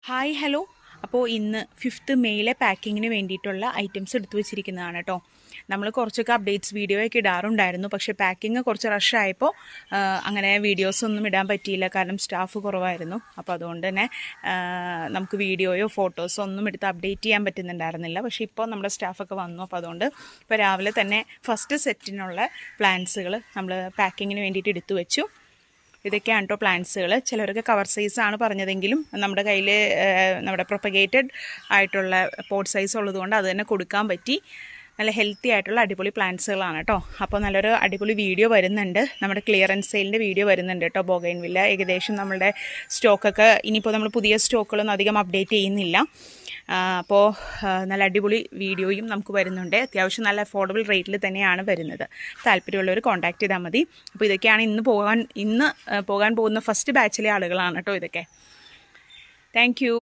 Hi hello. അപ്പോൾ ഇന്ന് 5th മെയിലെ പാക്കിങ്ങിന് വേണ്ടിയിട്ടുള്ള ഐറ്റംസ് എടുത്തു വെച്ചിരിക്കുന്നതാണ് കേട്ടോ. നമ്മൾ കുറച്ചൊക്കെ അപ്ഡേറ്റ്സ് വീഡിയോ ഒക്കെ ഇടാറുണ്ടായിരുന്നു, പക്ഷേ പാക്കിങ് കുറച്ച് റഷായപ്പോൾ അങ്ങനെ വീഡിയോസൊന്നും ഇടാൻ പറ്റിയില്ല, കാരണം സ്റ്റാഫ് കുറവായിരുന്നു. അപ്പോൾ അതുകൊണ്ട് തന്നെ നമുക്ക് വീഡിയോയോ ഫോട്ടോസോ ഒന്നും എടുത്ത് അപ്ഡേറ്റ് ചെയ്യാൻ പറ്റുന്നുണ്ടായിരുന്നില്ല. പക്ഷേ ഇപ്പോൾ നമ്മുടെ സ്റ്റാഫൊക്കെ വന്നു. അപ്പോൾ അതുകൊണ്ട് ഇപ്പോൾ രാവിലെ തന്നെ ഫസ്റ്റ് സെറ്റിനുള്ള പ്ലാൻസുകൾ നമ്മൾ പാക്കിങ്ങിന് വേണ്ടിയിട്ട് എടുത്തു വെച്ചു. ഇതൊക്കെയാണ് കേട്ടോ പ്ലാന്റ്സുകൾ. ചിലർക്ക് കവർ സൈസാണ് പറഞ്ഞതെങ്കിലും നമ്മുടെ കയ്യിൽ നമ്മുടെ പ്രൊപ്പഗേറ്റഡ് ആയിട്ടുള്ള പോട്ട് സൈസ് ഉള്ളതുകൊണ്ട് അത് തന്നെ കൊടുക്കാൻ പറ്റി. നല്ല ഹെൽത്തി ആയിട്ടുള്ള അടിപൊളി പ്ലാന്റ്സുകളാണ് കേട്ടോ. അപ്പോൾ നല്ലൊരു അടിപൊളി വീഡിയോ വരുന്നുണ്ട്, നമ്മുടെ ക്ലിയറൻസ് സെയിലിൻ്റെ വീഡിയോ വരുന്നുണ്ട് കേട്ടോ. ബൊഗൈൻവില്ല ഏകദേശം നമ്മളുടെ സ്റ്റോക്കൊക്കെ ഇനിയിപ്പോൾ നമ്മൾ പുതിയ സ്റ്റോക്കുകളൊന്നും അധികം അപ്ഡേറ്റ് ചെയ്യുന്നില്ല. അപ്പോൾ നല്ല അടിപൊളി വീഡിയോയും നമുക്ക് വരുന്നുണ്ട്. അത്യാവശ്യം നല്ല അഫോർഡബിൾ റേറ്റിൽ തന്നെയാണ് വരുന്നത്. താല്പര്യമുള്ളവർ കോൺടാക്ട് ചെയ്താൽ മതി. അപ്പോൾ ഇതൊക്കെയാണ് ഇന്ന് പോകാൻ പോകുന്ന ഫസ്റ്റ് ബാച്ചിലെ ആളുകളാണ് കേട്ടോ ഇതൊക്കെ. താങ്ക്